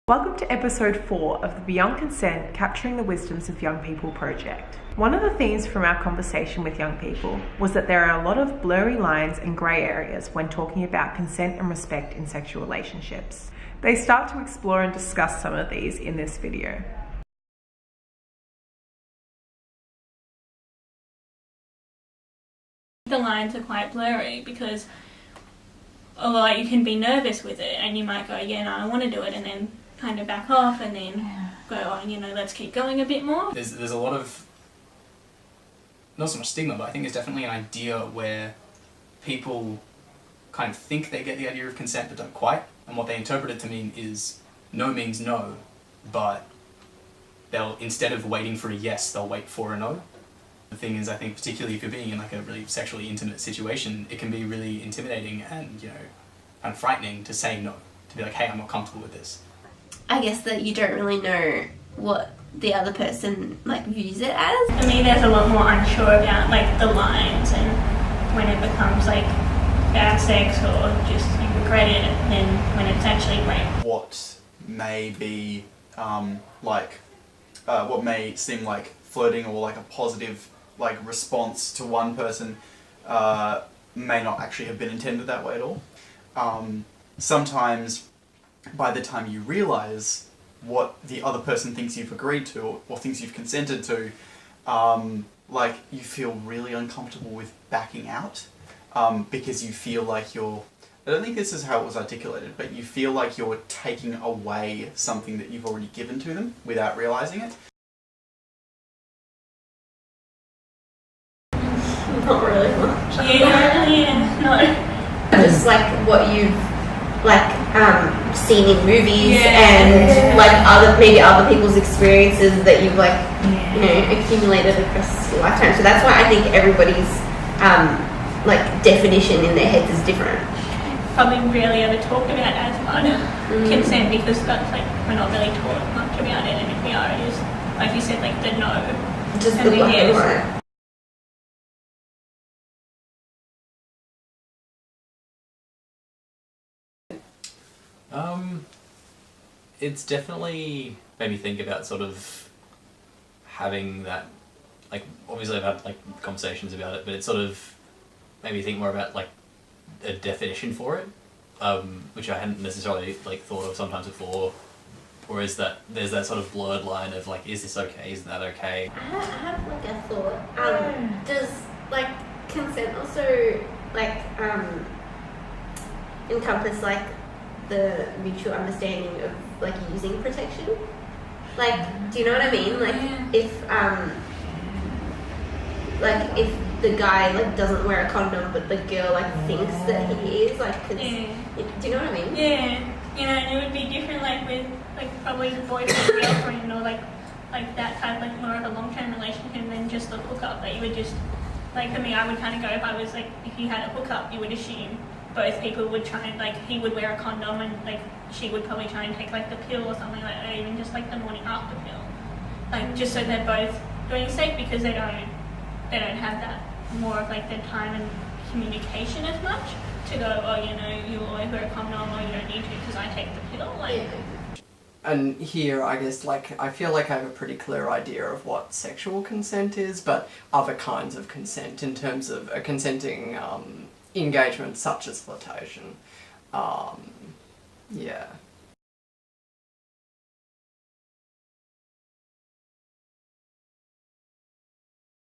Welcome to episode 4 of the Beyond Consent Capturing the Wisdoms of Young People project. One of the themes from our conversation with young people was that there are a lot of blurry lines and grey areas when talking about consent and respect in sexual relationships. They start to explore and discuss some of these in this video. The lines are quite blurry because although you can be nervous with it and you might go, yeah, no, I want to do it, and then kind of back off and then go, oh, let's keep going a bit more. There's a lot of, not so much stigma, but I think there's definitely an idea where people kind of think they get the idea of consent but don't quite, and what they interpret it to mean is no means no, but they'll, instead of waiting for a yes, they'll wait for a no. The thing is, I think particularly if you're being in like a really sexually intimate situation, it can be really intimidating and, kind of frightening to say no, to be like, hey, I'm not comfortable with this. I guess that you don't really know what the other person views it as. For me, there's a lot more unsure about the lines and when it becomes bad sex or just you regret it, than when it's actually great. What may be what may seem like flirting or like a positive response to one person may not actually have been intended that way at all. Sometimes by the time you realise what the other person thinks you've agreed to or thinks you've consented to, you feel really uncomfortable with backing out because you feel like you're, I don't think this is how it was articulated, but you feel like you're taking away something that you've already given to them without realising it. Not really much. Yeah, no. Just what you've seen in movies and other people's experiences that you've accumulated across your lifetime. So that's why I think everybody's definition in their heads is different. Probably rarely ever talked about as much consent because that's we're not really taught much about it, and if we are, it is like you said, the no, just and the black and white. It's definitely made me think about sort of having that, obviously I've had conversations about it, but it sort of made me think more about a definition for it, which I hadn't necessarily thought of sometimes before, or is that there's that sort of blurred line of is this okay, isn't that okay? I have a thought. Does consent also encompass the mutual understanding of using protection? Do you know what I mean? If the guy doesn't wear a condom but the girl thinks that he is do you know what I mean? Yeah, and it would be different with probably the boyfriend girlfriend or that type more of a long-term relationship than just the hookup that you would just for me I would kind of go if you had a hookup you would assume both people would try and he would wear a condom and she would probably try and take the pill or something like that, even just the morning after pill, just so they're both doing safe because they don't have that more of the time and communication as much to go, oh you always wear a condom or you don't need to because I take the pill And here, I guess, I feel like I have a pretty clear idea of what sexual consent is, but other kinds of consent in terms of a consenting engagement such as flirtation. Yeah.